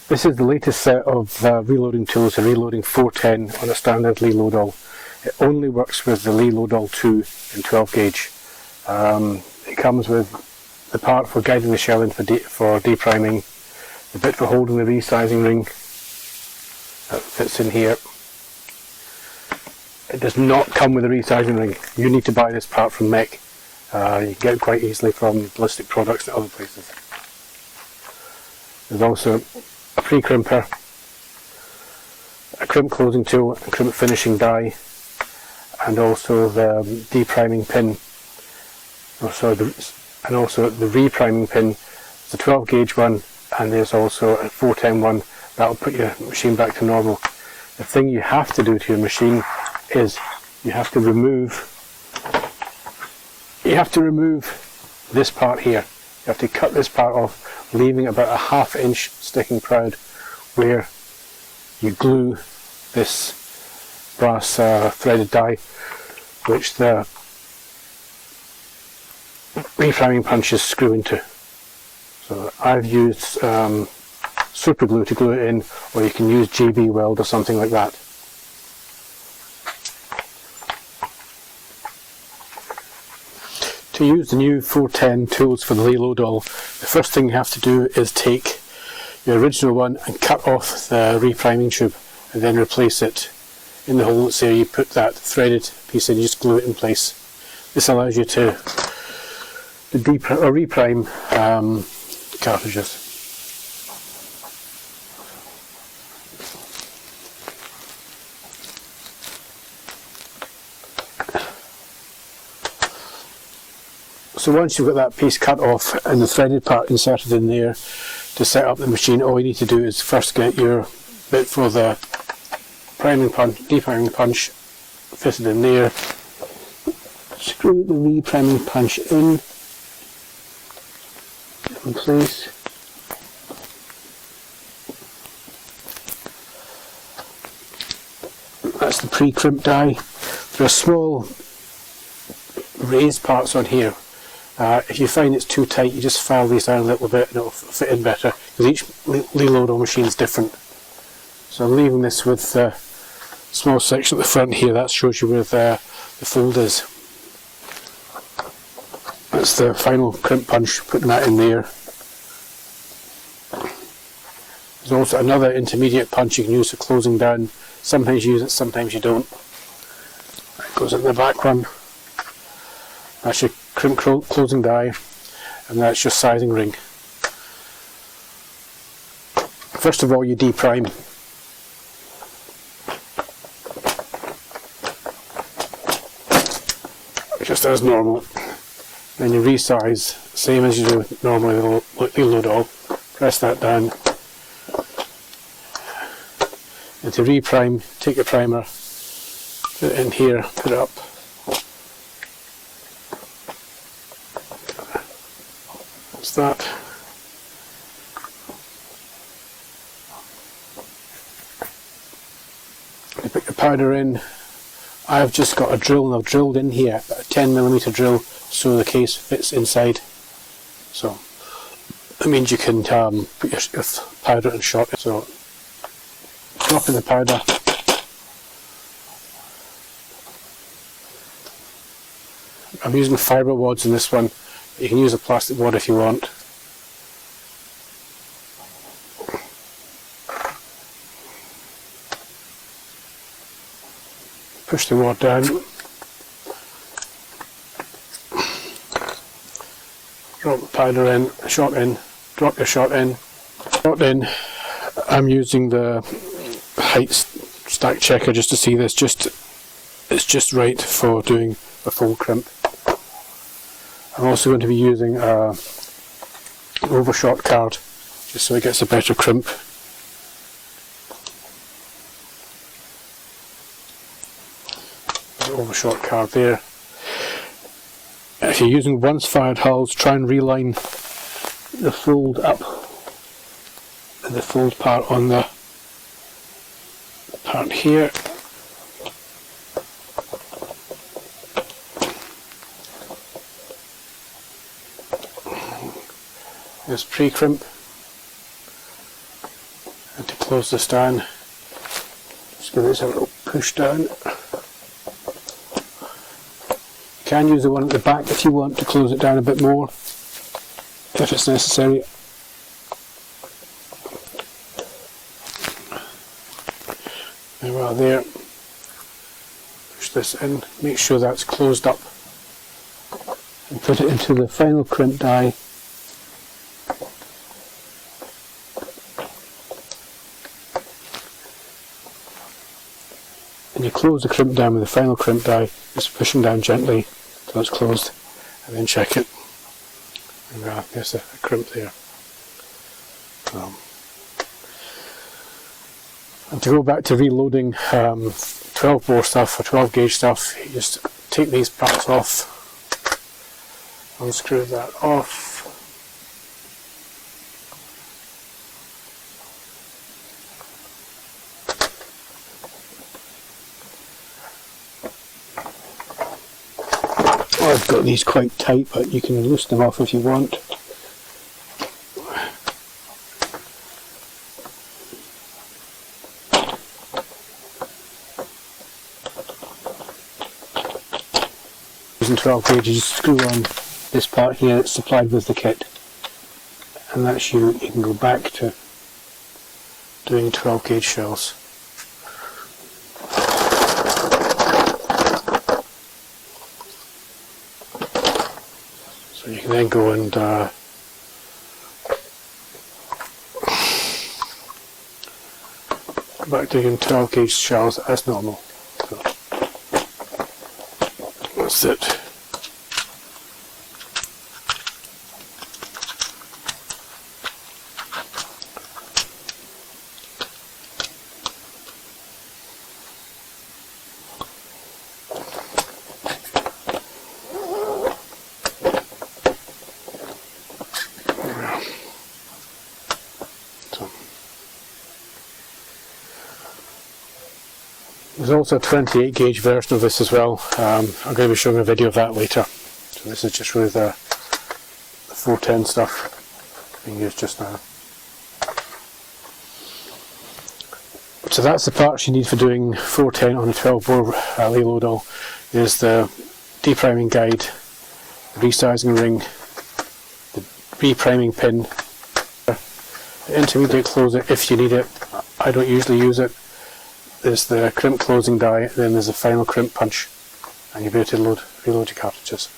This is the latest set of reloading tools, the reloading 410 on a standard Lee loadall. It only works with the Lee loadall 2 in 12 gauge. It comes with the part for guiding the shell in for depriming, the bit for holding the resizing ring that fits in here. It does not come with a resizing ring. You need to buy this part from mk. You can get it quite easily from ballistic products and other places. There's also a pre-crimper, a crimp closing tool, a crimp finishing die, and also the depriming pin. And also the repriming pin. It's a 12 gauge one, and there's also a 410 one that will put your machine back to normal. The thing you have to do to your machine is you have to remove this part here. You have to cut this part off, leaving about a ½ inch sticking proud where you glue this brass threaded die, which the repriming punches screw into. So I've used super glue to glue it in, or you can use GB weld or something like that. To use the new 410 tools for the Lee loadall, the first thing you have to do is take your original one and cut off the repriming tube and then replace it in the hole. So you put that threaded piece in, you just glue it in place. This allows you to reprime cartridges. So once you've got that piece cut off and the threaded part inserted in there to set up the machine, all you need to do is first get your bit for the depriming punch fitted in there, screw the repriming punch in place, that's the pre-crimp die. There are small raised parts on here. If you find it's too tight, you just file these down a little bit and it'll fit in better, because each Lee loadall machine is different. So I'm leaving this with the small section at the front here. That shows you where the fold is. That's the final crimp punch, putting that in there. There's also another intermediate punch you can use for closing down. Sometimes you use it, sometimes you don't. That goes in the back one. That's your crimp closing die, and that's your sizing ring. First of all, you deprime. Just as normal. Then you resize, same as you do normally with Lee loadall. Press that down. And to reprime, take your primer, put it in here, put it up. That's that. You put your powder in. I've just got a drill, and I've drilled in here, a 10mm drill, so the case fits inside. So that means you can put your powder and shot in. So drop in the powder. I'm using fibre wads in this one. You can use a plastic wad if you want. Push the wad down. Drop the powder in, shot in, drop your shot in. Shot in. I'm using the height stack checker just to see this. It's just right for doing a full crimp. I'm also going to be using an overshot card just so it gets a better crimp. Overshot card there. If you're using once fired hulls, try and reline the fold up, the fold part on the part here. There's pre-crimp. close this down. Just give this a little push down. You can use the one at the back if you want to close it down a bit more, if it's necessary. There we are there. Push this in, make sure that's closed up, and put it into the final crimp die. And you close the crimp down with the final crimp die, just pushing down gently till it's closed, and then check it. And there's a crimp there. And to go back to reloading 12 bore stuff or 12 gauge stuff, you just take these parts off, unscrew that off. I've got these quite tight, but you can loosen them off if you want. Using 12 gauge, you screw on this part here that's supplied with the kit, and that's you can go back to doing 12 gauge shells. So you can then go and go back to doing 12 gauge shells as normal. So that's it. There's also a 28 gauge version of this as well. I'm going to be showing a video of that later. So this is just really the 410 stuff being used just now. So that's the parts you need for doing 410 on a 12 bore Lee loadall. There's the depriming guide, the resizing ring, the repriming pin, the intermediate closer if you need it. I don't usually use it. There's the crimp closing die, then there's the final crimp punch, and you'll be able to reload your cartridges.